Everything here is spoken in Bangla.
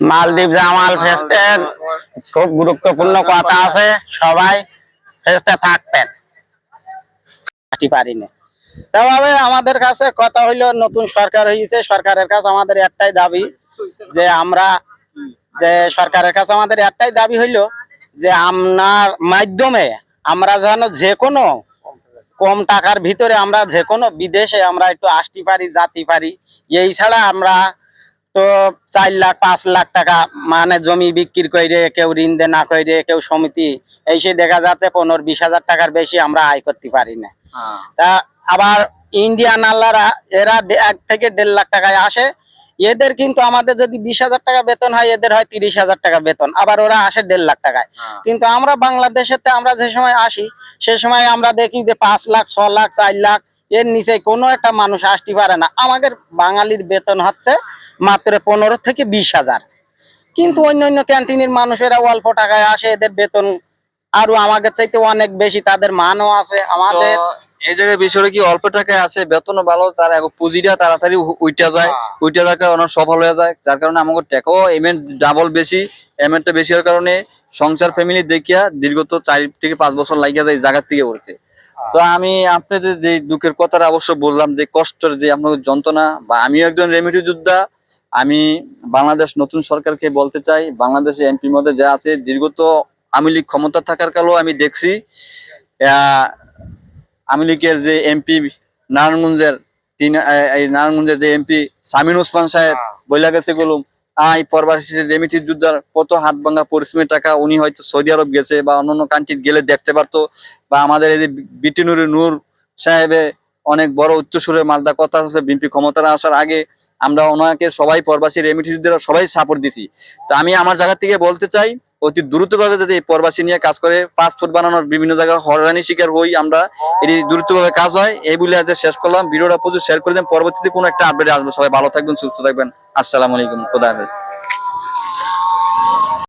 মালদ্বীপ জামাল ফেস্টের খুব গুরুত্বপূর্ণ কথা আছে, সবাই ফেস্টে থাকবেন। পারি না তবে আমাদের কাছে কথা হইলো, নতুন সরকার হয়েছে, সরকারের কাছে আমাদের একটাই দাবি হইলো যে আপনার মাধ্যমে আমরা যেন যে কোনো কম টাকার ভিতরে আমরা যে কোনো বিদেশে আমরা একটু আসতে পারি, জাতি পারি। এই ছাড়া আমরা তো 4 লাখ 5 লাখ টাকা মানে জমি বিক্রি করে, কেউ ঋণ দে না করে, কেউ সমিতি, এই সে দেখা যাচ্ছে 15-20 হাজার টাকার বেশি আমরা আয় করতে পারি না। তা আবার ইন্ডিয়ান আল্লাহরা এরা 1 থেকে 1.5 লাখ টাকায় আসে। এদের কিন্তু আমাদের যদি 20 হাজার টাকা বেতন হয়, এদের হয় 30 হাজার টাকা বেতন, আবার ওরা আসে 1.5 লাখ টাকায়। কিন্তু আমরা বাংলাদেশেতে আমরা যে সময় আসি, সে সময় আমরা দেখি যে 5 লাখ 6 লাখ 4 লাখ এর নিচে কোনো একটা মানুষ আসতে পারে না। আমাদের বাঙালির বেতন হচ্ছে মাত্র 15 থেকে 20 হাজার। কিন্তু অন্য ক্যান্টিনের মানুষেরা অল্প টাকায় আসে, এদের বেতন আরো আমাদের চাইতে অনেক বেশি, তাদের মানও আছে। আমাদের এই জায়গায় বিষয়টা কি অল্প টাকায় আছে, বেতনও ভালো, তার পুঁজিটা তাড়াতাড়ি উইটা যায়, অনেক সফল হয়ে যায়, যার কারণে আমাকে টাকাও এমএন্ট ডাবল বেশি, এমএন্টটা বেশি হওয়ার কারণে সংসার ফ্যামিলি দেখিয়া দীর্ঘত 4 থেকে 5 বছর লাগিয়া যায় জায়গার থেকে উঠতে। তো আমি আপনাদের যে দুঃখের কথাটা অবশ্য বললাম, যে কষ্টের যে আপনাদের যন্ত্রণা, বা আমিও একজন রেমিডি যোদ্ধা। আমি বাংলাদেশ নতুন সরকারকে বলতে চাই, বাংলাদেশে এমপির মধ্যে যা আছে, দীর্ঘত আওয়ামী লীগ ক্ষমতা থাকার কালেও আমি দেখছি আওয়ামী লীগের যে এমপি নারায়ণগঞ্জের যে এমপি সামিন ওসমান সাহেব বইলা গেছে গেলুম প্রবাসী রেমিটির যোদ্ধার কত হাত ভাঙা পরিশ্রমের টাকা উনি হয়তো সৌদি আরব গেছে বা অন্যান্য কান্ট্রি গেলে দেখতে পারতো। বা আমাদের এই যে বিটিনুরের নূর সাহেবে অনেক বড় উচ্চস্বরে মালদা কথা হচ্ছে, বিএনপি ক্ষমতায় আসার আগে আমরা ওনাকে সবাই প্রবাসী রেমিটি যোদ্ধারা সবাই সাপোর্ট দিছি। তো আমি আমার জায়গা থেকে বলতে চাই, অতি দ্রুতভাবে যদি প্রবাসী নিয়ে কাজ করে, পাসপোর্ট বানানোর বিভিন্ন জায়গায় হয়রানি শিকার হই আমরা, এটি দ্রুতভাবে কাজ হয়। এই বলে আজ শেষ করলাম। ভিডিওটা প্রচুর শেয়ার করে দেন, পরবর্তীতে কোনো একটা আপডেট আসবে। সবাই ভালো থাকবেন, সুস্থ থাকবেন। আসসালামু আলাইকুম, খোদা হাফেজ।